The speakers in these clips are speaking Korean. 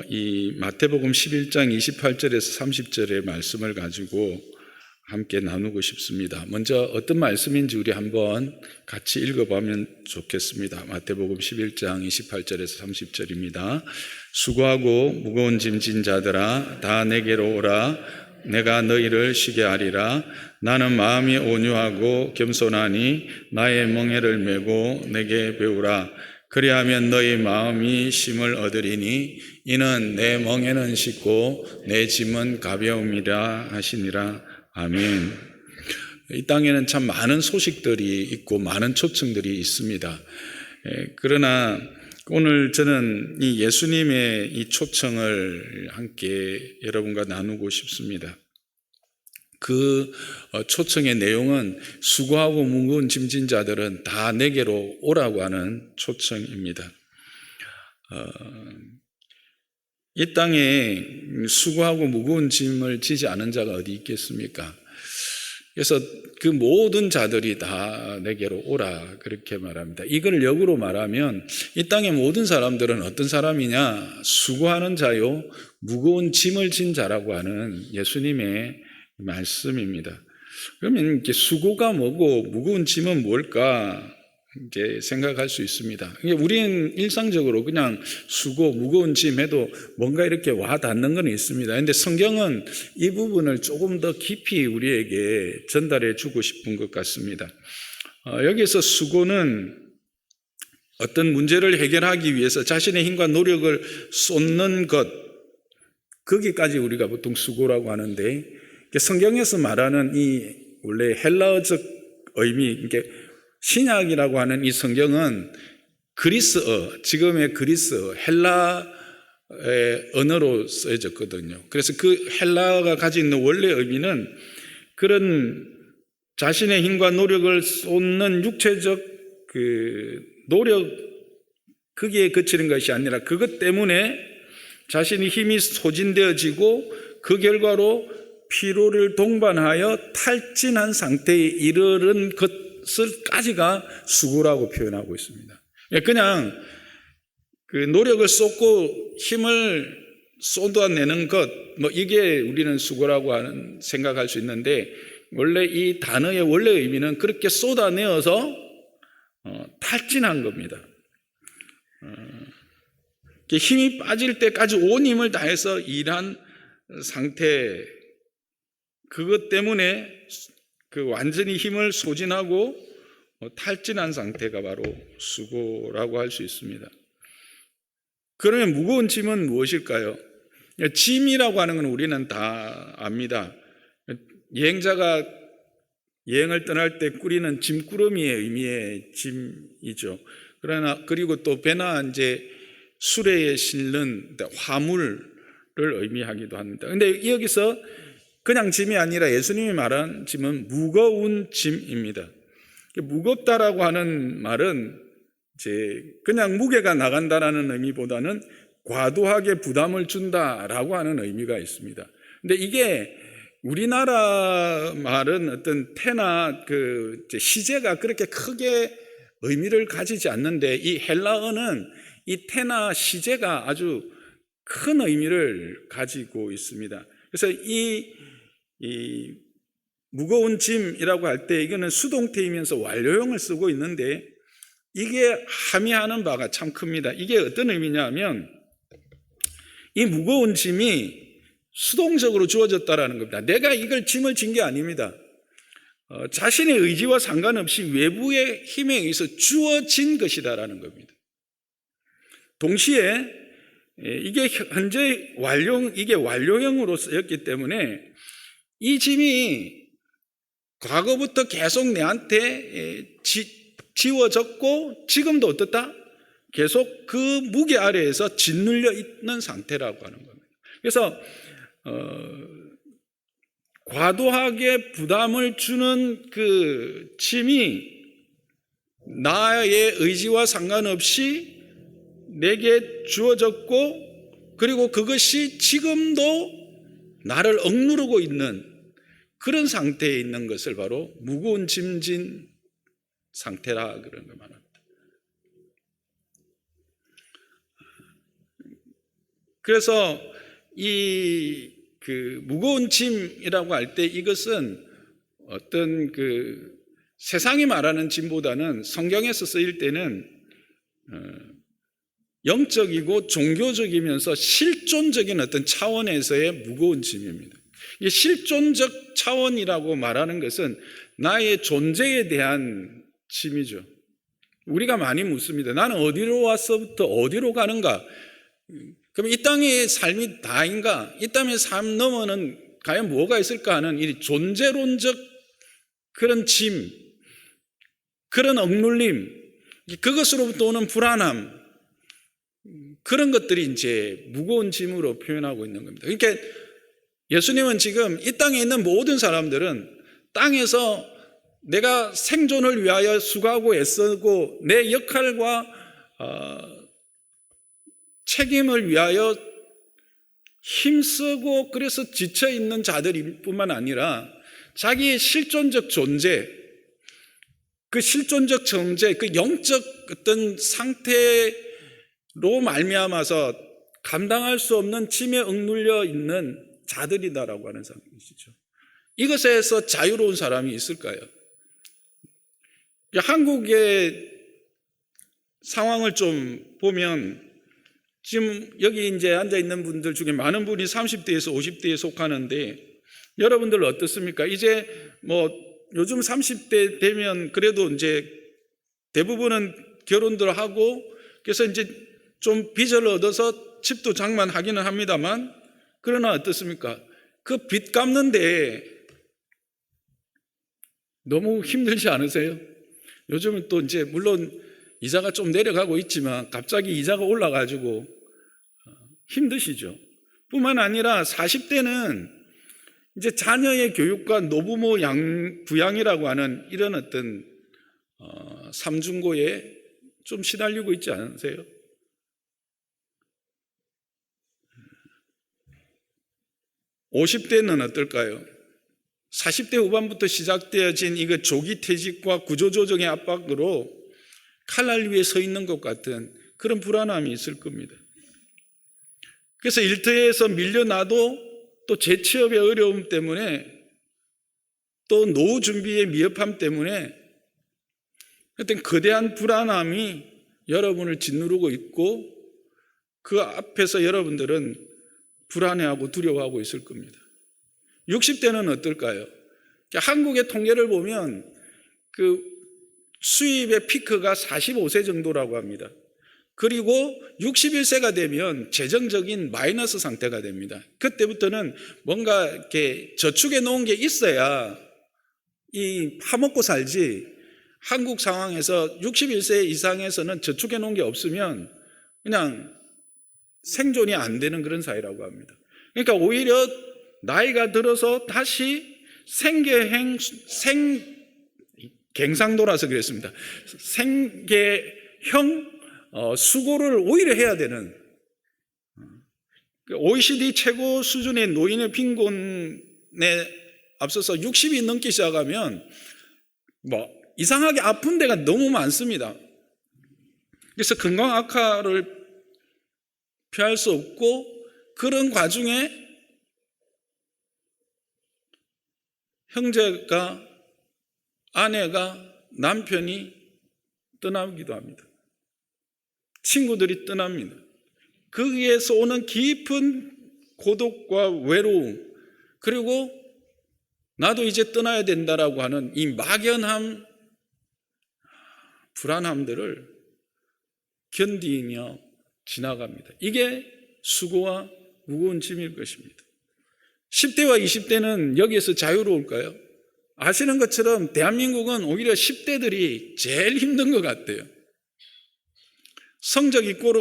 이 마태복음 11장 28절에서 30절의 말씀을 가지고 함께 나누고 싶습니다. 먼저 어떤 말씀인지 우리 한번 같이 읽어보면 좋겠습니다. 마태복음 11장 28절에서 30절입니다. 수고하고 무거운 짐진 자들아 다 내게로 오라. 내가 너희를 쉬게 하리라. 나는 마음이 온유하고 겸손하니 나의 멍에를 메고 내게 배우라. 그리하면 너희 마음이 쉼을 얻으리니 이는 내 멍에는 쉽고 내 짐은 가벼움이라 하시니라. 아멘. 이 땅에는 참 많은 소식들이 있고 많은 초청들이 있습니다. 그러나 오늘 저는 이 예수님의 이 초청을 함께 여러분과 나누고 싶습니다. 그 초청의 내용은 수고하고 무거운 짐진 자들은 다 내게로 오라고 하는 초청입니다. 이 땅에 수고하고 무거운 짐을 지지 않은 자가 어디 있겠습니까? 그래서 그 모든 자들이 다 내게로 오라 그렇게 말합니다. 이걸 역으로 말하면 이 땅의 모든 사람들은 어떤 사람이냐? 수고하는 자요 무거운 짐을 진 자라고 하는 예수님의 말씀입니다. 그러면 이렇게 수고가 뭐고 무거운 짐은 뭘까 이제 생각할 수 있습니다. 우리는 일상적으로 그냥 수고 무거운 짐 해도 뭔가 이렇게 와 닿는 건 있습니다. 그런데 성경은 이 부분을 조금 더 깊이 우리에게 전달해 주고 싶은 것 같습니다. 여기서 수고는 어떤 문제를 해결하기 위해서 자신의 힘과 노력을 쏟는 것, 거기까지 우리가 보통 수고라고 하는데, 성경에서 말하는 이 원래 헬라어적 의미, 이게 신약이라고 하는 이 성경은 그리스어, 지금의 그리스어, 헬라의 언어로 쓰여졌거든요. 그래서 그 헬라어가 가지고 있는 원래 의미는 그런 자신의 힘과 노력을 쏟는 육체적 그 노력, 거기에 그치는 것이 아니라 그것 때문에 자신의 힘이 소진되어지고 그 결과로 피로를 동반하여 탈진한 상태에 이르는 것을까지가 수고라고 표현하고 있습니다. 그냥 그 노력을 쏟고 힘을 쏟아내는 것, 이게 우리는 수고라고 하는 생각할 수 있는데, 원래 이 단어의 원래 의미는 그렇게 쏟아내어서 탈진한 겁니다. 힘이 빠질 때까지 온 힘을 다해서 일한 상태, 그것 때문에 그 완전히 힘을 소진하고 탈진한 상태가 바로 수고라고 할 수 있습니다. 그러면 무거운 짐은 무엇일까요? 짐이라고 하는 건 우리는 다 압니다. 여행자가 여행을 떠날 때 꾸리는 짐꾸러미의 의미의 짐이죠. 그러나 그리고 또 배나 이제 수레에 실는 화물을 의미하기도 합니다. 그런데 여기서 그냥 짐이 아니라 예수님이 말한 짐은 무거운 짐입니다. 무겁다라고 하는 말은 이제 그냥 무게가 나간다라는 의미보다는 과도하게 부담을 준다라고 하는 의미가 있습니다. 근데 이게 우리나라 말은 어떤 태나 그 시제가 그렇게 크게 의미를 가지지 않는데, 이 헬라어는 이 태나 시제가 아주 큰 의미를 가지고 있습니다. 그래서 이 무거운 짐이라고 할 때 이거는 수동태이면서 완료형을 쓰고 있는데, 이게 함의하는 바가 참 큽니다. 이게 어떤 의미냐면 이 무거운 짐이 수동적으로 주어졌다라는 겁니다. 내가 이걸 짐을 진 게 아닙니다. 자신의 의지와 상관없이 외부의 힘에 의해서 주어진 것이다라는 겁니다. 동시에 이게 현재 이게 완료형으로 쓰였기 때문에 이 짐이 과거부터 계속 내한테 지워졌고 지금도 어떻다? 계속 그 무게 아래에서 짓눌려 있는 상태라고 하는 겁니다. 그래서 과도하게 부담을 주는 그 짐이 나의 의지와 상관없이 내게 주어졌고, 그리고 그것이 지금도 나를 억누르고 있는 그런 상태에 있는 것을 바로 무거운 짐진 상태라 그런 거 말합니다. 그래서 이 무거운 짐이라고 할 때 이것은 어떤 세상이 말하는 짐보다는 성경에서 쓰일 때는 영적이고 종교적이면서 실존적인 어떤 차원에서의 무거운 짐입니다. 이 실존적 차원이라고 말하는 것은 나의 존재에 대한 짐이죠. 우리가 많이 묻습니다. 나는 어디로 와서부터 어디로 가는가? 그럼 이 땅의 삶이 다인가? 이 땅의 삶 너머는 과연 뭐가 있을까 하는 이 존재론적 그런 짐, 그런 억눌림, 그것으로부터 오는 불안함, 그런 것들이 이제 무거운 짐으로 표현하고 있는 겁니다. 그러니까 예수님은 지금 이 땅에 있는 모든 사람들은 땅에서 내가 생존을 위하여 수고하고 애쓰고 내 역할과 책임을 위하여 힘쓰고 그래서 지쳐있는 자들일 뿐만 아니라 자기의 실존적 존재, 그 실존적 존재, 그 영적 어떤 상태로 말미암아서 감당할 수 없는 짐에 억눌려 있는 자들이다라고 하는 것이죠. 이것에서 자유로운 사람이 있을까요? 한국의 상황을 좀 보면 지금 여기 이제 앉아 있는 분들 중에 많은 분이 30대에서 50대에 속하는데 여러분들 어떻습니까? 이제 뭐 요즘 30대 되면 그래도 이제 대부분은 결혼들 하고 그래서 이제 좀 빚을 얻어서 집도 장만하기는 합니다만 그러나 어떻습니까? 그 빚 갚는데 너무 힘들지 않으세요? 요즘은 또 이제 물론 이자가 좀 내려가고 있지만 갑자기 이자가 올라가지고 힘드시죠. 뿐만 아니라 40대는 이제 자녀의 교육과 노부모 부양이라고 하는 이런 어떤 삼중고에 좀 시달리고 있지 않으세요? (50대는) 어떨까요? 40대 후반부터 시작되어진 이거 조기 퇴직과 구조조정의 압박으로 칼날 위에 서 있는 것 같은 그런 불안함이 있을 겁니다. 그래서 일터에서 밀려나도 또 재취업의 어려움 때문에 또 노후 준비의 미흡함 때문에 어떤 거대한 불안함이 여러분을 짓누르고 있고 그 앞에서 여러분들은 불안해하고 두려워하고 있을 겁니다. 60대는 어떨까요? 한국의 통계를 보면 그 수입의 피크가 45세 정도라고 합니다. 그리고 61세가 되면 재정적인 마이너스 상태가 됩니다. 그때부터는 뭔가 이렇게 저축해 놓은 게 있어야 파먹고 살지, 한국 상황에서 61세 이상에서는 저축해 놓은 게 없으면 그냥 생존이 안 되는 그런 사회라고 합니다. 그러니까 오히려 나이가 들어서 다시 갱상도라서 그랬습니다. 생계형 수고를 오히려 해야 되는, OECD 최고 수준의 노인의 빈곤에 앞서서 60이 넘기 시작하면 이상하게 아픈 데가 너무 많습니다. 그래서 건강 악화를 피할 수 없고 그런 과정에 형제가, 아내가, 남편이 떠나기도 합니다. 친구들이 떠납니다. 거기에서 오는 깊은 고독과 외로움, 그리고 나도 이제 떠나야 된다라고 하는 이 막연함, 불안함들을 견디며 지나갑니다. 이게 수고와 무거운 짐일 것입니다. 10대와 20대는 여기에서 자유로울까요? 아시는 것처럼 대한민국은 오히려 10대들이 제일 힘든 것 같아요. 성적 있고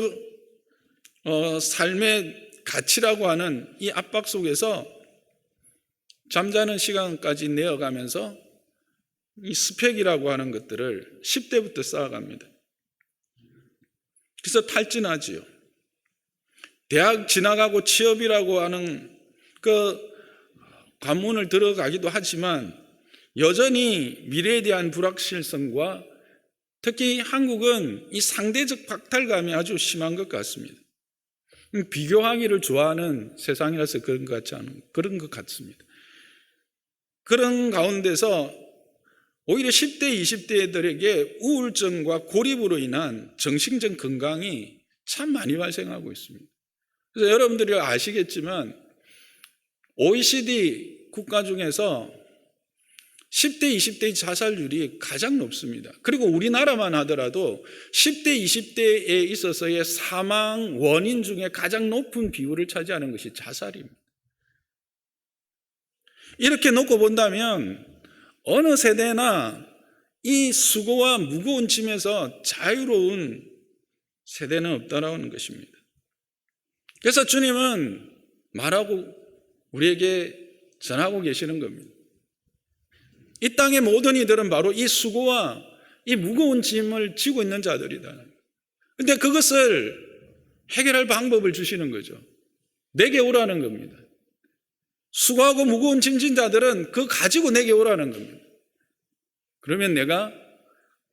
삶의 가치라고 하는 이 압박 속에서 잠자는 시간까지 내어가면서 이 스펙이라고 하는 것들을 10대부터 쌓아갑니다. 그래서 탈진하지요. 대학 지나가고 취업이라고 하는 그 관문을 들어가기도 하지만 여전히 미래에 대한 불확실성과 특히 한국은 이 상대적 박탈감이 아주 심한 것 같습니다. 비교하기를 좋아하는 세상이라서 그런 것 같습니다. 그런 가운데서 오히려 10대, 20대들에게 우울증과 고립으로 인한 정신적 건강이 참 많이 발생하고 있습니다. 그래서 여러분들이 아시겠지만 OECD 국가 중에서 10대, 20대의 자살률이 가장 높습니다. 그리고 우리나라만 하더라도 10대, 20대에 있어서의 사망 원인 중에 가장 높은 비율을 차지하는 것이 자살입니다. 이렇게 놓고 본다면 어느 세대나 이 수고와 무거운 짐에서 자유로운 세대는 없다라는 것입니다. 그래서 주님은 말하고 우리에게 전하고 계시는 겁니다. 이 땅의 모든 이들은 바로 이 수고와 이 무거운 짐을 지고 있는 자들이다. 그런데 그것을 해결할 방법을 주시는 거죠. 내게 오라는 겁니다. 수고하고 무거운 짐진 자들은 그거 가지고 내게 오라는 겁니다. 그러면 내가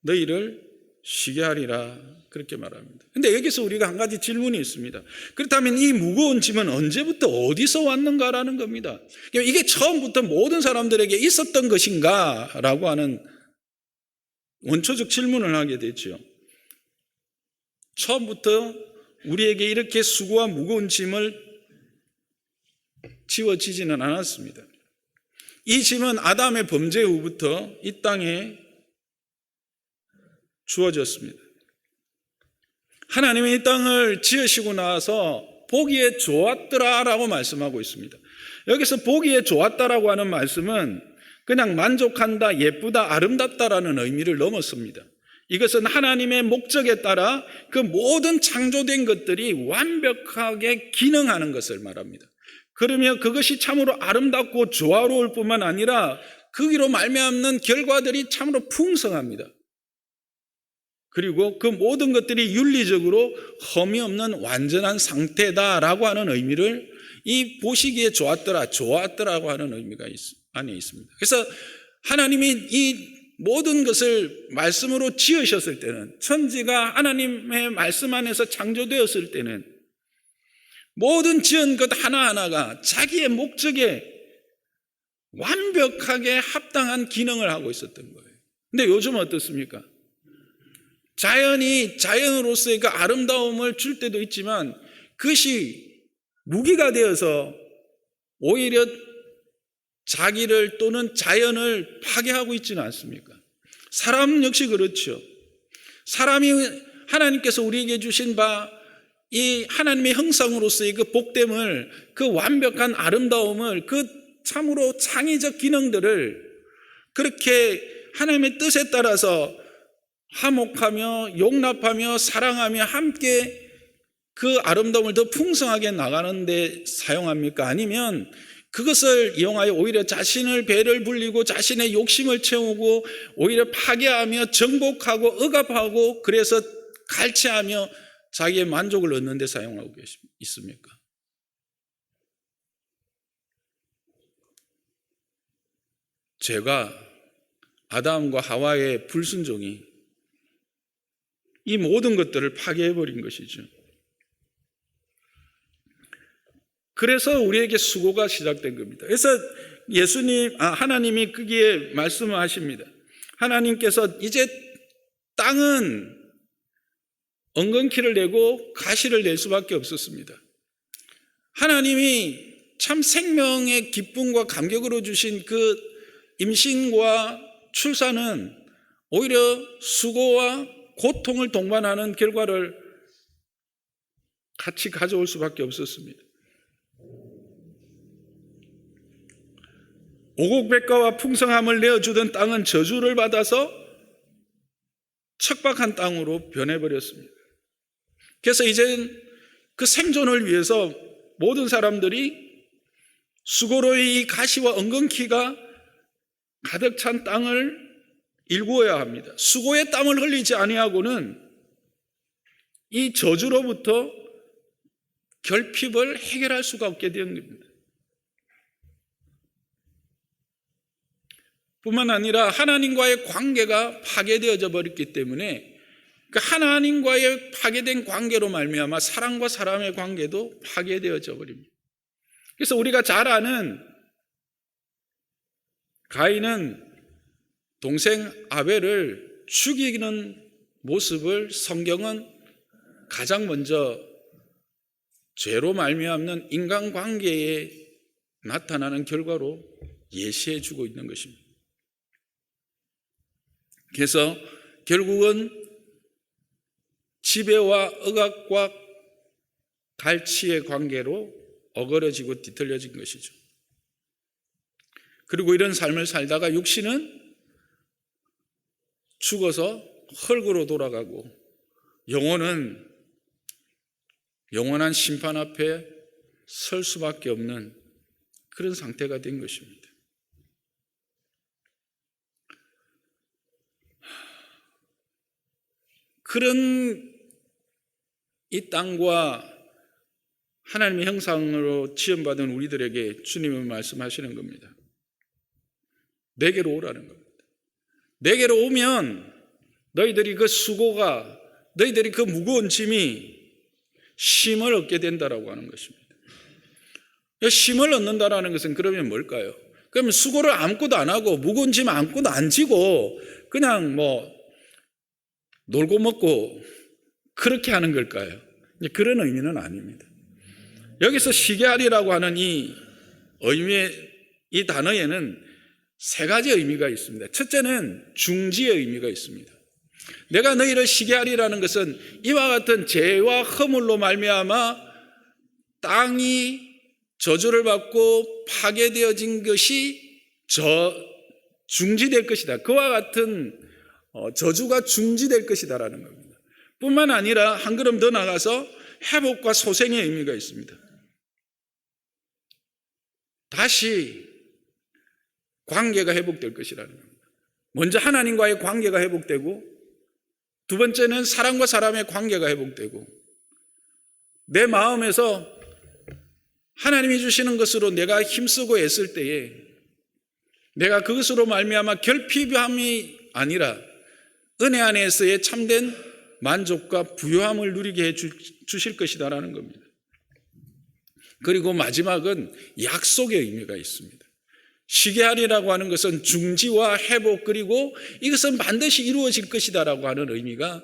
너희를 쉬게 하리라 그렇게 말합니다. 그런데 여기서 우리가 한 가지 질문이 있습니다. 그렇다면 이 무거운 짐은 언제부터 어디서 왔는가라는 겁니다. 이게 처음부터 모든 사람들에게 있었던 것인가 라고 하는 원초적 질문을 하게 되죠. 처음부터 우리에게 이렇게 수고와 무거운 짐을 지워지지는 않았습니다. 이 짐은 아담의 범죄 후부터 이 땅에 주어졌습니다. 하나님이 이 땅을 지으시고 나서 보기에 좋았더라라고 말씀하고 있습니다. 여기서 보기에 좋았다라고 하는 말씀은 그냥 만족한다, 예쁘다, 아름답다라는 의미를 넘었습니다. 이것은 하나님의 목적에 따라 그 모든 창조된 것들이 완벽하게 기능하는 것을 말합니다. 그러면 그것이 참으로 아름답고 조화로울 뿐만 아니라 거기로 말미암는 결과들이 참으로 풍성합니다. 그리고 그 모든 것들이 윤리적으로 흠이 없는 완전한 상태다라고 하는 의미를 이 보시기에 좋았더라고 하는 의미가 안에 있습니다. 그래서 하나님이 이 모든 것을 말씀으로 지으셨을 때는, 천지가 하나님의 말씀 안에서 창조되었을 때는 모든 지은 것 하나하나가 자기의 목적에 완벽하게 합당한 기능을 하고 있었던 거예요. 근데 요즘 어떻습니까? 자연이 자연으로서의 그 아름다움을 줄 때도 있지만 그것이 무기가 되어서 오히려 자기를 또는 자연을 파괴하고 있지는 않습니까? 사람 역시 그렇죠. 사람이 하나님께서 우리에게 주신 바 이 하나님의 형상으로서의 그 복됨을, 그 완벽한 아름다움을, 그 참으로 창의적 기능들을 그렇게 하나님의 뜻에 따라서 화목하며 용납하며 사랑하며 함께 그 아름다움을 더 풍성하게 나가는 데 사용합니까? 아니면 그것을 이용하여 오히려 자신을 배를 불리고 자신의 욕심을 채우고 오히려 파괴하며 정복하고 억압하고 그래서 갈취하며 자기의 만족을 얻는 데 사용하고 있습니까? 죄가 아담과 하와의 불순종이 이 모든 것들을 파괴해버린 것이죠. 그래서 우리에게 수고가 시작된 겁니다. 그래서 하나님이 거기에 말씀을 하십니다. 하나님께서 이제 땅은 엉겅퀴를 내고 가시를 낼 수밖에 없었습니다. 하나님이 참 생명의 기쁨과 감격으로 주신 그 임신과 출산은 오히려 수고와 고통을 동반하는 결과를 같이 가져올 수밖에 없었습니다. 오곡백과와 풍성함을 내어주던 땅은 저주를 받아서 척박한 땅으로 변해버렸습니다. 그래서 이제는 그 생존을 위해서 모든 사람들이 수고로의 이 가시와 엉겅퀴가 가득 찬 땅을 일구어야 합니다. 수고의 땀을 흘리지 아니하고는 이 저주로부터 결핍을 해결할 수가 없게 된 겁니다. 뿐만 아니라 하나님과의 관계가 파괴되어져 버렸기 때문에 그 하나님과의 파괴된 관계로 말미암아 사람과 사람의 관계도 파괴되어져 버립니다. 그래서 우리가 잘 아는 가인은 동생 아벨을 죽이는 모습을 성경은 가장 먼저 죄로 말미암는 인간관계에 나타나는 결과로 예시해 주고 있는 것입니다. 그래서 결국은 지배와 억압과 갈취의 관계로 어그러지고 뒤틀려진 것이죠. 그리고 이런 삶을 살다가 육신은 죽어서 흙으로 돌아가고 영혼은 영원한 심판 앞에 설 수밖에 없는 그런 상태가 된 것입니다. 그런 이 땅과 하나님의 형상으로 지음받은 우리들에게 주님은 말씀하시는 겁니다. 내게로 오라는 겁니다. 내게로 오면 너희들이 그 수고가, 너희들이 그 무거운 짐이 쉼을 얻게 된다라고 하는 것입니다. 쉼을 얻는다라는 것은 그러면 뭘까요? 그러면 수고를 아무것도 안 하고 무거운 짐 아무것도 안 지고 그냥 놀고 먹고 그렇게 하는 걸까요? 그런 의미는 아닙니다. 여기서 쉬게 하리라고 하는 이 의미의 이 단어에는 세 가지 의미가 있습니다. 첫째는 중지의 의미가 있습니다. 내가 너희를 쉬게 하리라는 것은 이와 같은 죄와 허물로 말미암아 땅이 저주를 받고 파괴되어진 것이 중지될 것이다. 그와 같은 저주가 중지될 것이다라는 겁니다. 뿐만 아니라 한 걸음 더 나가서 회복과 소생의 의미가 있습니다. 다시 관계가 회복될 것이라는 겁니다. 먼저 하나님과의 관계가 회복되고, 두 번째는 사람과 사람의 관계가 회복되고, 내 마음에서 하나님이 주시는 것으로 내가 힘쓰고 애쓸 때에 내가 그것으로 말미암아 결핍함이 아니라 은혜 안에서의 참된 만족과 부요함을 누리게 해 주실 것이다라는 겁니다. 그리고 마지막은 약속의 의미가 있습니다. 쉬게 하리라고 하는 것은 중지와 회복, 그리고 이것은 반드시 이루어질 것이다라고 하는 의미가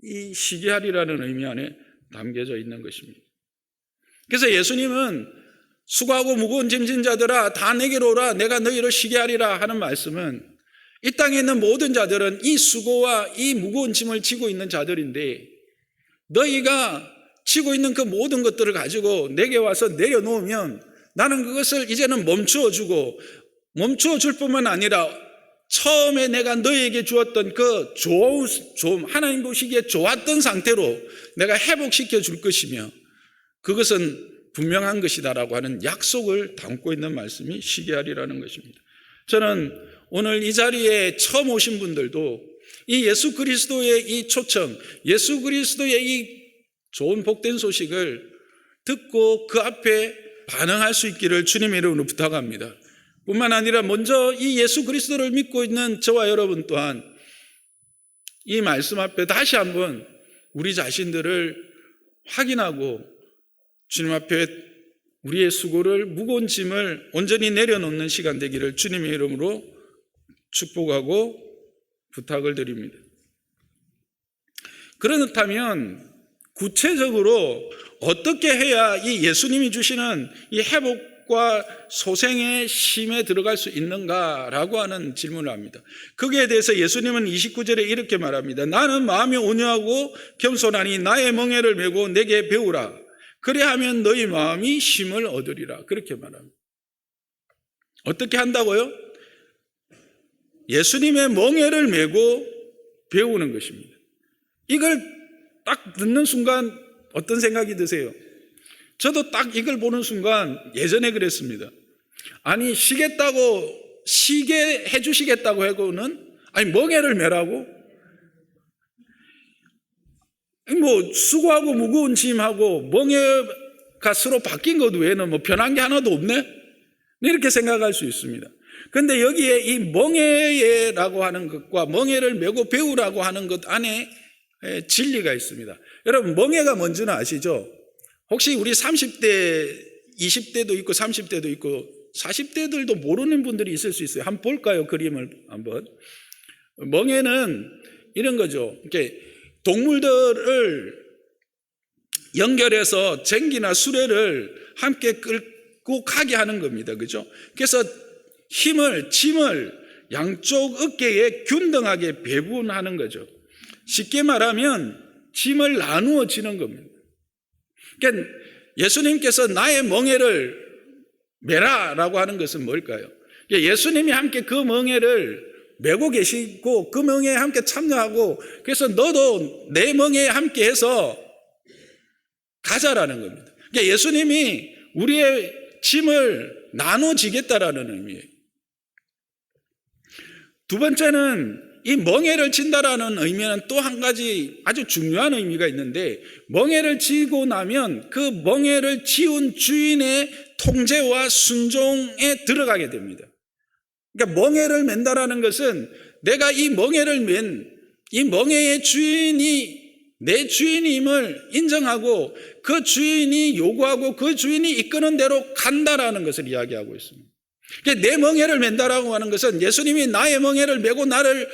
이 쉬게 하리라는 의미 안에 담겨져 있는 것입니다. 그래서 예수님은 수고하고 무거운 짐진 자들아 다 내게로 오라 내가 너희를 쉬게 하리라 하는 말씀은 이 땅에 있는 모든 자들은 이 수고와 이 무거운 짐을 지고 있는 자들인데, 너희가 지고 있는 그 모든 것들을 가지고 내게 와서 내려놓으면 나는 그것을 이제는 멈추어 줄 뿐만 아니라 처음에 내가 너희에게 주었던 그 하나님 보시기에 좋았던 상태로 내가 회복시켜 줄 것이며, 그것은 분명한 것이다라고 하는 약속을 담고 있는 말씀이 쉬게 하리라는 것입니다. 저는 오늘 이 자리에 처음 오신 분들도 이 예수 그리스도의 이 초청, 예수 그리스도의 이 좋은 복된 소식을 듣고 그 앞에 반응할 수 있기를 주님의 이름으로 부탁합니다. 뿐만 아니라 먼저 이 예수 그리스도를 믿고 있는 저와 여러분 또한 이 말씀 앞에 다시 한번 우리 자신들을 확인하고 주님 앞에 우리의 수고를, 무거운 짐을 온전히 내려놓는 시간 되기를 주님의 이름으로 축복하고 부탁을 드립니다. 그렇다면 구체적으로 어떻게 해야 이 예수님이 주시는 이 회복과 소생의 쉼에 들어갈 수 있는가라고 하는 질문을 합니다. 거기에 대해서 예수님은 29절에 이렇게 말합니다. 나는 마음이 온유하고 겸손하니 나의 멍에를 메고 내게 배우라. 그래야하면 너희 마음이 쉼을 얻으리라. 그렇게 말합니다. 어떻게 한다고요? 예수님의 멍에를 메고 배우는 것입니다. 이걸 딱 듣는 순간 어떤 생각이 드세요? 저도 딱 이걸 보는 순간 예전에 그랬습니다. 아니 쉬게 해주시겠다고 하고는 멍에를 메라고? 수고하고 무거운 짐하고 멍에가 서로 바뀐 것 외에는 변한 게 하나도 없네? 이렇게 생각할 수 있습니다. 그런데 여기에 이 멍에라고 하는 것과 멍에를 메고 배우라고 하는 것 안에 진리가 있습니다. 여러분, 멍에가 뭔지는 아시죠? 혹시 우리 30대, 20대도 있고 30대도 있고 40대들도 모르는 분들이 있을 수 있어요. 한번 볼까요? 그림을 한번. 멍에는 이런 거죠. 이렇게 동물들을 연결해서 쟁기나 수레를 함께 끌고 가게 하는 겁니다. 그죠? 그래서 짐을 양쪽 어깨에 균등하게 배분하는 거죠. 쉽게 말하면 짐을 나누어 지는 겁니다. 그러니까 예수님께서 나의 멍에를 메라라고 하는 것은 뭘까요? 예수님이 함께 그 멍에를 메고 계시고 그 멍에에 함께 참여하고 그래서 너도 내 멍에에 함께 해서 가자라는 겁니다. 그러니까 예수님이 우리의 짐을 나눠지겠다라는 의미예요. 두 번째는 이 멍에를 진다라는 의미는 또 한 가지 아주 중요한 의미가 있는데, 멍에를 지고 나면 그 멍에를 지운 주인의 통제와 순종에 들어가게 됩니다. 그러니까 멍에를 맨다라는 것은 내가 이 멍에를 맨 이 멍에의 주인이 내 주인임을 인정하고 그 주인이 요구하고 그 주인이 이끄는 대로 간다라는 것을 이야기하고 있습니다. 그러니까 내 멍에를 맨다라고 하는 것은 예수님이 나의 멍에를 메고 나를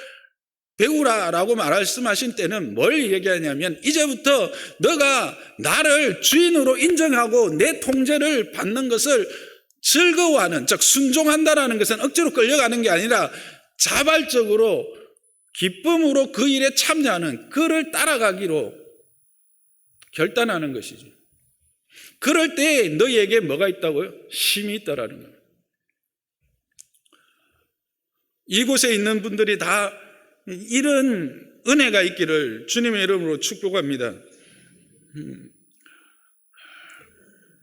배우라라고 말씀하신 때는 뭘 얘기하냐면, 이제부터 너가 나를 주인으로 인정하고 내 통제를 받는 것을 즐거워하는, 즉 순종한다라는 것은 억지로 끌려가는 게 아니라 자발적으로 기쁨으로 그 일에 참여하는, 그를 따라가기로 결단하는 것이죠. 그럴 때 너희에게 뭐가 있다고요? 힘이 있다라는 거예요. 이곳에 있는 분들이 다 이런 은혜가 있기를 주님의 이름으로 축복합니다.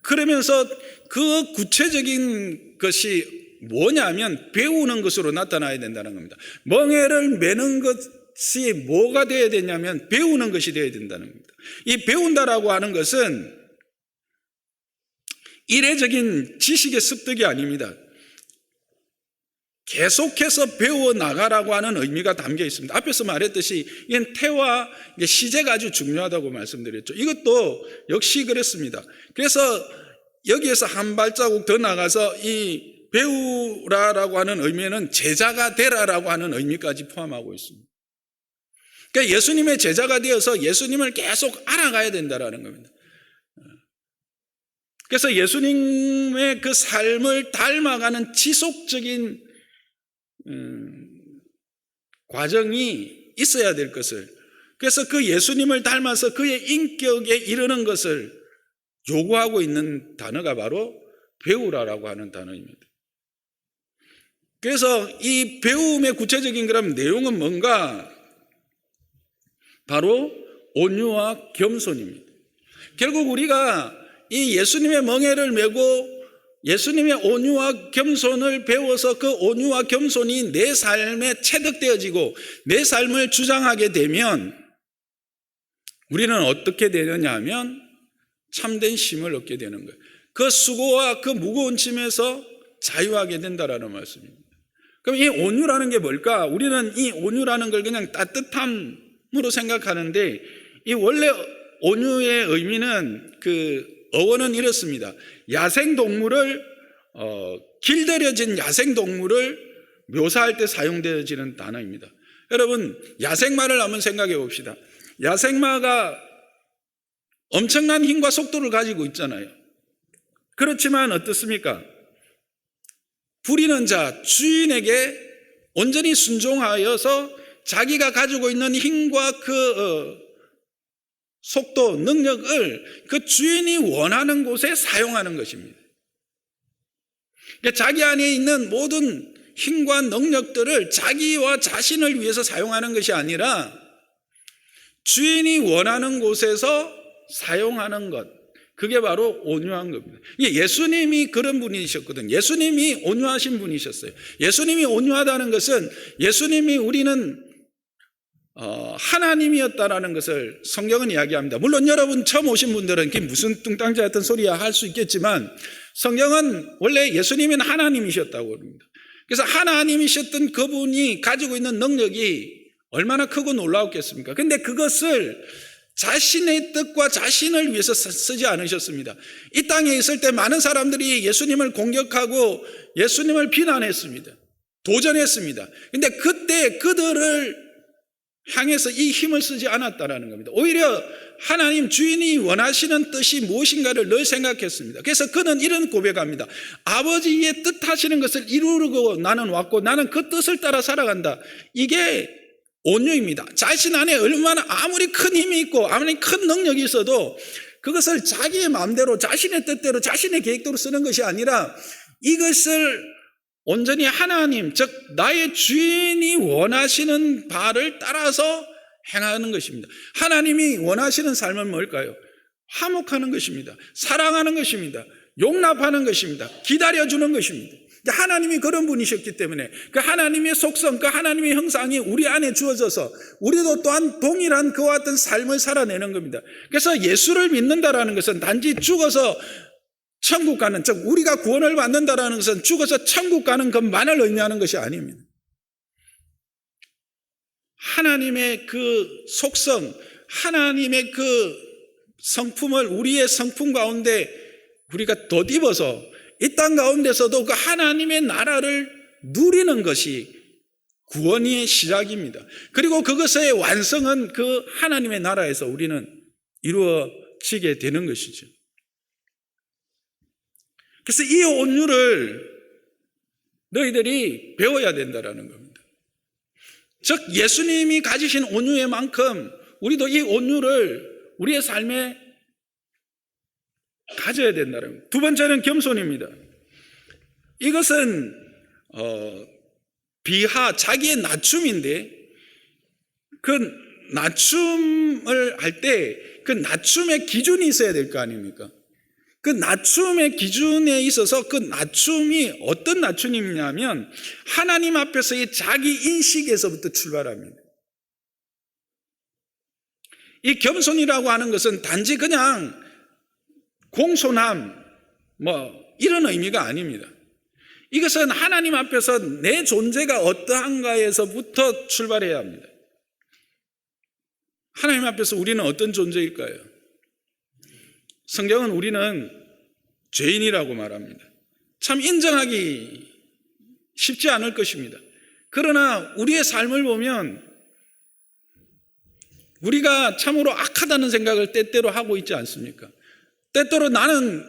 그러면서 그 구체적인 것이 뭐냐면 배우는 것으로 나타나야 된다는 겁니다. 멍에를 매는 것이 뭐가 되어야 되냐면 배우는 것이 되어야 된다는 겁니다. 이 배운다라고 하는 것은 이례적인 지식의 습득이 아닙니다. 계속해서 배워나가라고 하는 의미가 담겨 있습니다. 앞에서 말했듯이 이건 태와 시제가 아주 중요하다고 말씀드렸죠. 이것도 역시 그렇습니다. 그래서 여기에서 한 발자국 더 나가서 이 배우라라고 하는 의미에는 제자가 되라라고 하는 의미까지 포함하고 있습니다. 그러니까 예수님의 제자가 되어서 예수님을 계속 알아가야 된다라는 겁니다. 그래서 예수님의 그 삶을 닮아가는 지속적인 과정이 있어야 될 것을, 그래서 그 예수님을 닮아서 그의 인격에 이르는 것을 요구하고 있는 단어가 바로 배우라라고 하는 단어입니다. 그래서 이 배움의 구체적인 그럼 내용은 뭔가? 바로 온유와 겸손입니다. 결국 우리가 이 예수님의 멍에를 메고 예수님의 온유와 겸손을 배워서 그 온유와 겸손이 내 삶에 체득되어지고 내 삶을 주장하게 되면 우리는 어떻게 되느냐 하면 참된 쉼을 얻게 되는 거예요. 그 수고와 그 무거운 짐에서 자유하게 된다라는 말씀입니다. 그럼 이 온유라는 게 뭘까? 우리는 이 온유라는 걸 그냥 따뜻함으로 생각하는데, 이 원래 온유의 의미는 그 어원은 이렇습니다. 야생동물을 길들여진 야생동물을 묘사할 때 사용되어지는 단어입니다. 여러분, 야생마를 한번 생각해 봅시다. 야생마가 엄청난 힘과 속도를 가지고 있잖아요. 그렇지만 어떻습니까? 부리는 자, 주인에게 온전히 순종하여서 자기가 가지고 있는 힘과 그 속도, 능력을 그 주인이 원하는 곳에 사용하는 것입니다. 그러니까 자기 안에 있는 모든 힘과 능력들을 자기와 자신을 위해서 사용하는 것이 아니라 주인이 원하는 곳에서 사용하는 것, 그게 바로 온유한 겁니다. 예수님이 그런 분이셨거든요. 예수님이 온유하신 분이셨어요. 예수님이 온유하다는 것은 예수님이 우리는 하나님이었다라는 것을 성경은 이야기합니다. 물론 여러분 처음 오신 분들은 그게 무슨 뚱땅지 같은 소리야 할 수 있겠지만, 성경은 원래 예수님은 하나님이셨다고 합니다. 그래서 하나님이셨던 그분이 가지고 있는 능력이 얼마나 크고 놀라웠겠습니까? 근데 그것을 자신의 뜻과 자신을 위해서 쓰지 않으셨습니다. 이 땅에 있을 때 많은 사람들이 예수님을 공격하고 예수님을 비난했습니다. 도전했습니다. 근데 그때 그들을 향해서 이 힘을 쓰지 않았다는 겁니다. 오히려 하나님 주인이 원하시는 뜻이 무엇인가를 늘 생각했습니다. 그래서 그는 이런 고백합니다. 아버지의 뜻하시는 것을 이루고 나는 왔고 나는 그 뜻을 따라 살아간다. 이게 온유입니다. 자신 안에 얼마나 아무리 큰 힘이 있고 아무리 큰 능력이 있어도 그것을 자기의 마음대로 자신의 뜻대로 자신의 계획대로 쓰는 것이 아니라 이것을 온전히 하나님, 즉 나의 주인이 원하시는 바를 따라서 행하는 것입니다. 하나님이 원하시는 삶은 뭘까요? 화목하는 것입니다. 사랑하는 것입니다. 용납하는 것입니다. 기다려주는 것입니다. 하나님이 그런 분이셨기 때문에 그 하나님의 속성, 그 하나님의 형상이 우리 안에 주어져서 우리도 또한 동일한 그와 같은 삶을 살아내는 겁니다. 그래서 예수를 믿는다라는 것은 단지 죽어서 천국 가는, 즉 우리가 구원을 받는다라는 것은 죽어서 천국 가는 것만을 의미하는 것이 아닙니다. 하나님의 그 속성, 하나님의 그 성품을 우리의 성품 가운데 우리가 덧입어서 이 땅 가운데서도 그 하나님의 나라를 누리는 것이 구원의 시작입니다. 그리고 그것의 완성은 그 하나님의 나라에서 우리는 이루어지게 되는 것이죠. 그래서 이 온유를 너희들이 배워야 된다는 겁니다. 즉 예수님이 가지신 온유의 만큼 우리도 이 온유를 우리의 삶에 가져야 된다는 겁니다. 두 번째는 겸손입니다. 이것은 비하, 자기의 낮춤인데 그 낮춤을 할 때 그 낮춤의 기준이 있어야 될 거 아닙니까? 그 낮춤의 기준에 있어서 그 낮춤이 어떤 낮춤이냐면 하나님 앞에서의 자기 인식에서부터 출발합니다. 이 겸손이라고 하는 것은 단지 그냥 공손함 이런 의미가 아닙니다. 이것은 하나님 앞에서 내 존재가 어떠한가에서부터 출발해야 합니다. 하나님 앞에서 우리는 어떤 존재일까요? 성경은 우리는 죄인이라고 말합니다. 참 인정하기 쉽지 않을 것입니다. 그러나 우리의 삶을 보면 우리가 참으로 악하다는 생각을 때때로 하고 있지 않습니까? 때때로 나는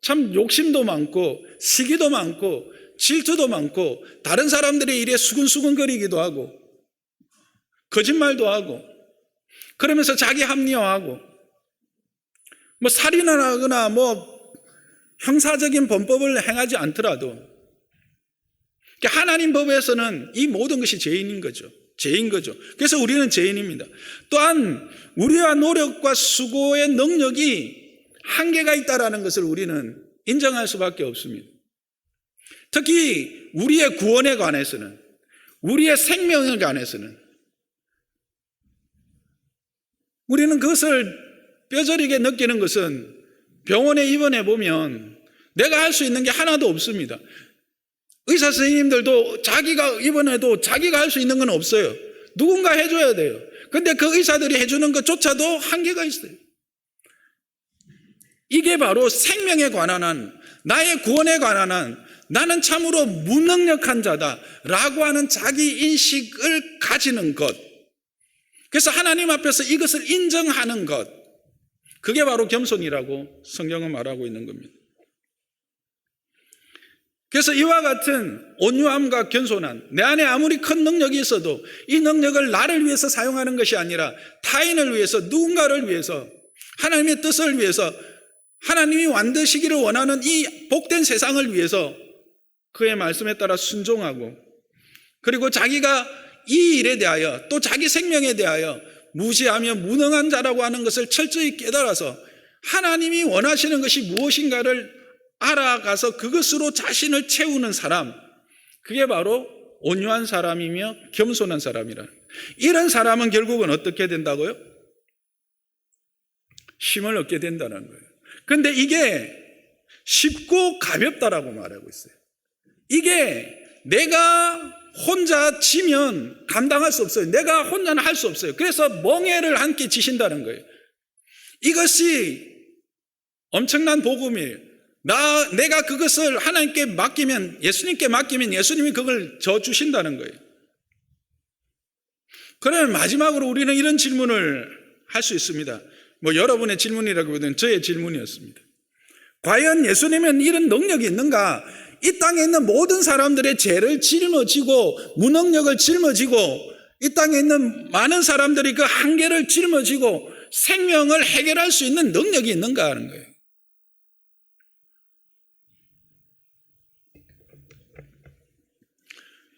참 욕심도 많고 시기도 많고 질투도 많고 다른 사람들의 일에 수근수근거리기도 하고 거짓말도 하고 그러면서 자기 합리화하고 살인을 하거나 형사적인 범법을 행하지 않더라도 하나님 법에서는 이 모든 것이 죄인 거죠. 그래서 우리는 죄인입니다. 또한 우리와 노력과 수고의 능력이 한계가 있다는 것을 우리는 인정할 수밖에 없습니다. 특히 우리의 구원에 관해서는, 우리의 생명에 관해서는 우리는 그것을 뼈저리게 느끼는 것은 병원에 입원해 보면 내가 할 수 있는 게 하나도 없습니다. 의사 선생님들도 자기가 입원해도 자기가 할 수 있는 건 없어요. 누군가 해줘야 돼요. 근데 그 의사들이 해주는 것조차도 한계가 있어요. 이게 바로 생명에 관한 한, 나의 구원에 관한 한, 나는 참으로 무능력한 자다라고 하는 자기 인식을 가지는 것. 그래서 하나님 앞에서 이것을 인정하는 것. 그게 바로 겸손이라고 성경은 말하고 있는 겁니다. 그래서 이와 같은 온유함과 겸손함, 내 안에 아무리 큰 능력이 있어도 이 능력을 나를 위해서 사용하는 것이 아니라 타인을 위해서, 누군가를 위해서, 하나님의 뜻을 위해서, 하나님이 만드시기를 원하는 이 복된 세상을 위해서 그의 말씀에 따라 순종하고, 그리고 자기가 이 일에 대하여 또 자기 생명에 대하여 무지하며 무능한 자라고 하는 것을 철저히 깨달아서 하나님이 원하시는 것이 무엇인가를 알아가서 그것으로 자신을 채우는 사람, 그게 바로 온유한 사람이며 겸손한 사람이라. 이런 사람은 결국은 어떻게 된다고요? 힘을 얻게 된다는 거예요. 그런데 이게 쉽고 가볍다라고 말하고 있어요. 이게 내가 혼자 지면 감당할 수 없어요. 내가 혼자는 할 수 없어요. 그래서 멍에를 함께 지신다는 거예요. 이것이 엄청난 복음이에요. 내가 그것을 하나님께 맡기면, 예수님께 맡기면 예수님이 그걸 져주신다는 거예요. 그러면 마지막으로 우리는 이런 질문을 할 수 있습니다. 뭐 여러분의 질문이라기보다는 저의 질문이었습니다. 과연 예수님은 이런 능력이 있는가? 이 땅에 있는 모든 사람들의 죄를 짊어지고 무능력을 짊어지고 이 땅에 있는 많은 사람들이 그 한계를 짊어지고 생명을 해결할 수 있는 능력이 있는가 하는 거예요.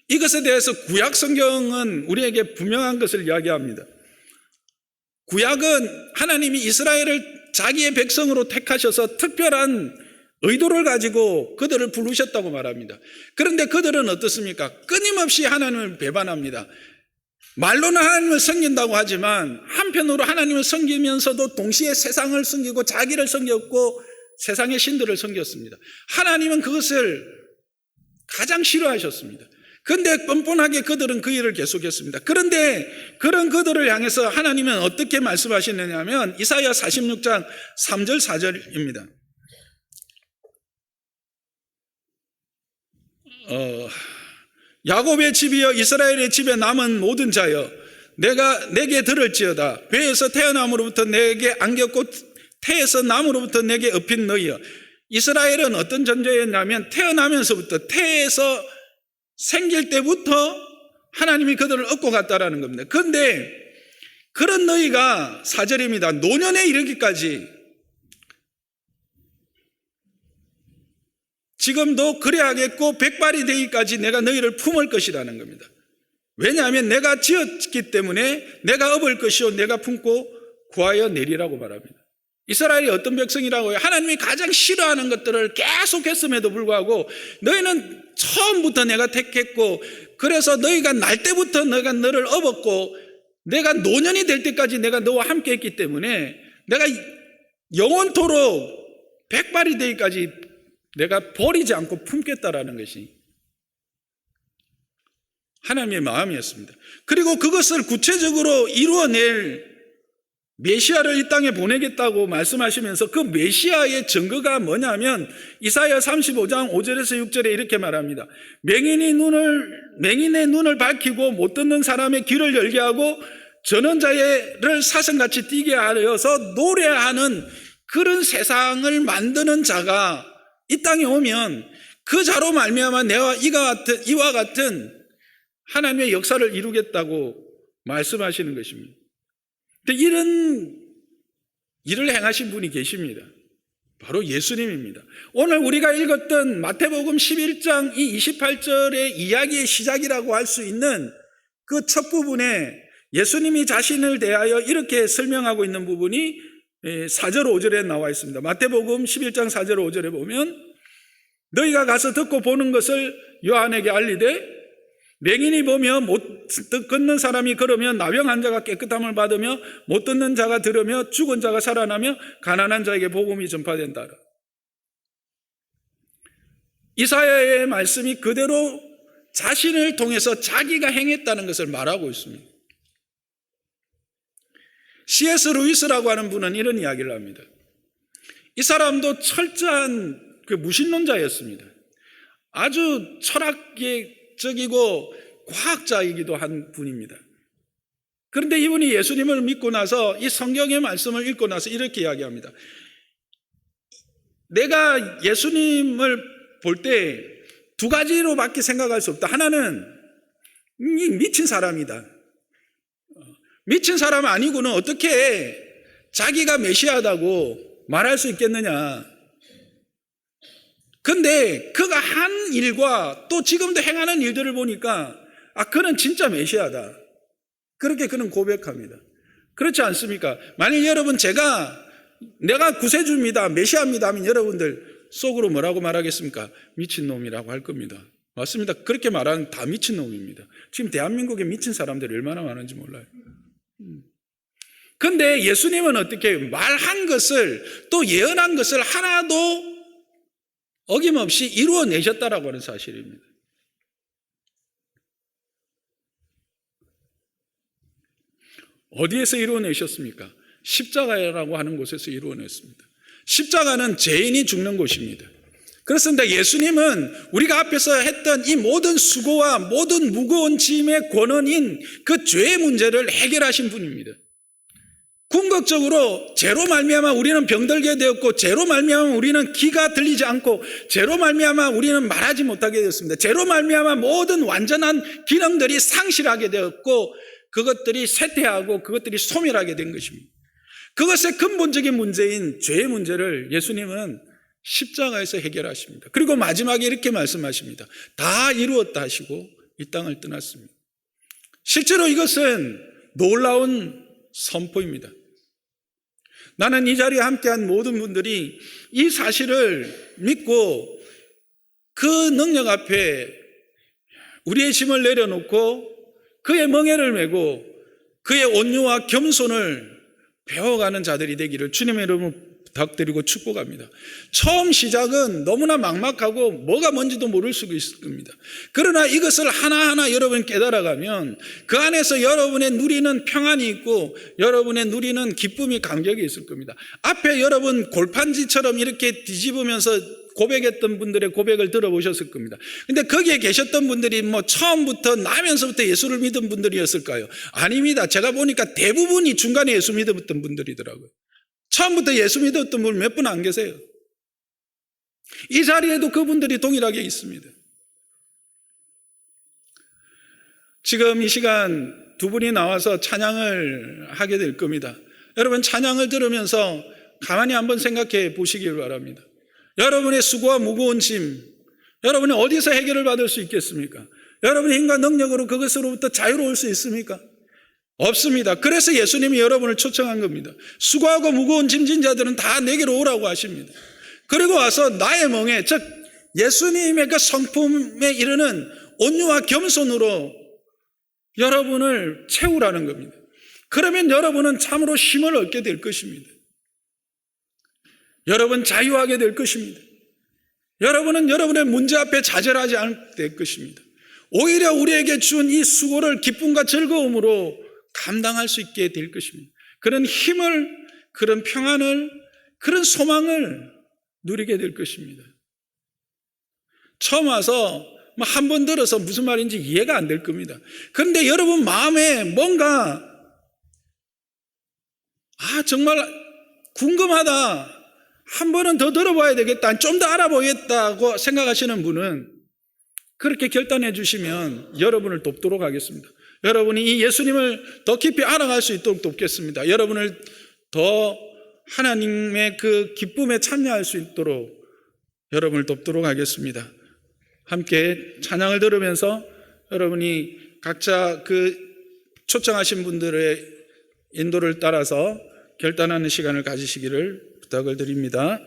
이것에 대해서 구약 성경은 우리에게 분명한 것을 이야기합니다. 구약은 하나님이 이스라엘을 자기의 백성으로 택하셔서 특별한 의도를 가지고 그들을 부르셨다고 말합니다. 그런데 그들은 어떻습니까? 끊임없이 하나님을 배반합니다. 말로는 하나님을 섬긴다고 하지만 한편으로 하나님을 섬기면서도 동시에 세상을 섬기고 자기를 섬겼고 세상의 신들을 섬겼습니다. 하나님은 그것을 가장 싫어하셨습니다. 그런데 뻔뻔하게 그들은 그 일을 계속했습니다. 그런데 그런 그들을 향해서 하나님은 어떻게 말씀하시느냐 하면 이사야 46장 3절 4절입니다. 야곱의 집이여 이스라엘의 집에 남은 모든 자여 내게 들을지어다. 배에서 태어남으로부터 내게 안겼고 태에서 남으로부터 내게 업힌 너희여. 이스라엘은 어떤 존재였냐면 태어나면서부터 태에서 생길 때부터 하나님이 그들을 얻고 갔다라는 겁니다. 그런데 그런 너희가 4절입니다. 노년에 이르기까지 지금도 그래야겠고 백발이 되기까지 내가 너희를 품을 것이라는 겁니다. 왜냐하면 내가 지었기 때문에 내가 업을 것이요 내가 품고 구하여 내리라고 말합니다. 이스라엘이 어떤 백성이라고요? 하나님이 가장 싫어하는 것들을 계속 했음에도 불구하고 너희는 처음부터 내가 택했고 그래서 너희가 날 때부터 내가 너를 업었고 내가 노년이 될 때까지 내가 너와 함께 했기 때문에 내가 영원토록 백발이 되기까지 내가 버리지 않고 품겠다라는 것이 하나님의 마음이었습니다. 그리고 그것을 구체적으로 이루어낼 메시아를 이 땅에 보내겠다고 말씀하시면서 그 메시아의 증거가 뭐냐면 이사야 35장 5절에서 6절에 이렇게 말합니다. 맹인의 눈을 밝히고 못 듣는 사람의 귀를 열게 하고 전원자를 사슴같이 뛰게 하여서 노래하는 그런 세상을 만드는 자가 이 땅에 오면 그 자로 말미암아 이와 같은 하나님의 역사를 이루겠다고 말씀하시는 것입니다. 근데 이런 일을 행하신 분이 계십니다. 바로 예수님입니다. 오늘 우리가 읽었던 마태복음 11장 이 28절의 이야기의 시작이라고 할 수 있는 그 첫 부분에 예수님이 자신을 대하여 이렇게 설명하고 있는 부분이 4절 5절에 나와 있습니다. 마태복음 11장 4절 5절에 보면 너희가 가서 듣고 보는 것을 요한에게 알리되 맹인이 보며 못 걷는 사람이 걸으며 나병 환자가 깨끗함을 받으며 못 듣는 자가 들으며 죽은 자가 살아나며 가난한 자에게 복음이 전파된다. 이사야의 말씀이 그대로 자신을 통해서 자기가 행했다는 것을 말하고 있습니다. C.S. 루이스라고 하는 분은 이런 이야기를 합니다. 이 사람도 철저한 무신론자였습니다. 아주 철학적이고 과학자이기도 한 분입니다. 그런데 이분이 예수님을 믿고 나서 이 성경의 말씀을 읽고 나서 이렇게 이야기합니다. 내가 예수님을 볼 때 두 가지로밖에 생각할 수 없다. 하나는 미친 사람이다. 미친 사람 아니고는 어떻게 자기가 메시아다고 말할 수 있겠느냐. 근데 그가 한 일과 또 지금도 행하는 일들을 보니까 그는 진짜 메시아다. 그렇게 그는 고백합니다. 그렇지 않습니까? 만일 여러분 내가 구세주입니다, 메시아입니다 하면 여러분들 속으로 뭐라고 말하겠습니까? 미친놈이라고 할 겁니다. 맞습니다. 그렇게 말하는 다 미친놈입니다. 지금 대한민국에 미친 사람들이 얼마나 많은지 몰라요. 근데 예수님은 어떻게 말한 것을 또 예언한 것을 하나도 어김없이 이루어내셨다라고 하는 사실입니다. 어디에서 이루어내셨습니까? 십자가라고 하는 곳에서 이루어냈습니다. 십자가는 죄인이 죽는 곳입니다. 그렇습니다. 예수님은 우리가 앞에서 했던 이 모든 수고와 모든 무거운 짐의 권원인 그 죄의 문제를 해결하신 분입니다. 궁극적으로 죄로 말미암아 우리는 병들게 되었고, 죄로 말미암아 우리는 귀가 들리지 않고, 죄로 말미암아 우리는 말하지 못하게 되었습니다. 죄로 말미암아 모든 완전한 기능들이 상실하게 되었고, 그것들이 쇠퇴하고 그것들이 소멸하게 된 것입니다. 그것의 근본적인 문제인 죄의 문제를 예수님은 십자가에서 해결하십니다. 그리고 마지막에 이렇게 말씀하십니다. 다 이루었다 하시고 이 땅을 떠났습니다. 실제로 이것은 놀라운 선포입니다. 나는 이 자리에 함께한 모든 분들이 이 사실을 믿고 그 능력 앞에 우리의 짐을 내려놓고 그의 멍에를 메고 그의 온유와 겸손을 배워가는 자들이 되기를 주님의 이름으로 부탁드리고 축복합니다. 처음 시작은 너무나 막막하고 뭐가 뭔지도 모를 수 있을 겁니다. 그러나 이것을 하나하나 여러분 깨달아가면 그 안에서 여러분의 누리는 평안이 있고 여러분의 누리는 기쁨이, 감격이 있을 겁니다. 앞에 여러분 골판지처럼 이렇게 뒤집으면서 고백했던 분들의 고백을 들어보셨을 겁니다. 근데 거기에 계셨던 분들이 뭐 처음부터 나면서부터 예수를 믿은 분들이었을까요? 아닙니다. 제가 보니까 대부분이 중간에 예수 믿었던 분들이더라고요. 처음부터 예수 믿었던 분 몇 분 안 계세요. 이 자리에도 그분들이 동일하게 있습니다. 지금 이 시간 두 분이 나와서 찬양을 하게 될 겁니다. 여러분, 찬양을 들으면서 가만히 한번 생각해 보시길 바랍니다. 여러분의 수고와 무거운 짐, 여러분이 어디서 해결을 받을 수 있겠습니까? 여러분의 힘과 능력으로 그것으로부터 자유로울 수 있습니까? 없습니다. 그래서 예수님이 여러분을 초청한 겁니다. 수고하고 무거운 짐진 자들은 다 내게로 오라고 하십니다. 그리고 와서 나의 멍에, 즉 예수님의 그 성품에 이르는 온유와 겸손으로 여러분을 채우라는 겁니다. 그러면 여러분은 참으로 힘을 얻게 될 것입니다. 여러분 자유하게 될 것입니다. 여러분은 여러분의 문제 앞에 좌절하지 않게 될 것입니다. 오히려 우리에게 준 이 수고를 기쁨과 즐거움으로 감당할 수 있게 될 것입니다. 그런 힘을, 그런 평안을, 그런 소망을 누리게 될 것입니다. 처음 와서 한 번 들어서 무슨 말인지 이해가 안 될 겁니다. 그런데 여러분 마음에 뭔가 정말 궁금하다, 한 번은 더 들어봐야 되겠다, 좀 더 알아보겠다고 생각하시는 분은 그렇게 결단해 주시면 여러분을 돕도록 하겠습니다. 여러분이 이 예수님을 더 깊이 알아갈 수 있도록 돕겠습니다. 여러분을 더 하나님의 그 기쁨에 참여할 수 있도록 여러분을 돕도록 하겠습니다. 함께 찬양을 들으면서 여러분이 각자 그 초청하신 분들의 인도를 따라서 결단하는 시간을 가지시기를 부탁을 드립니다.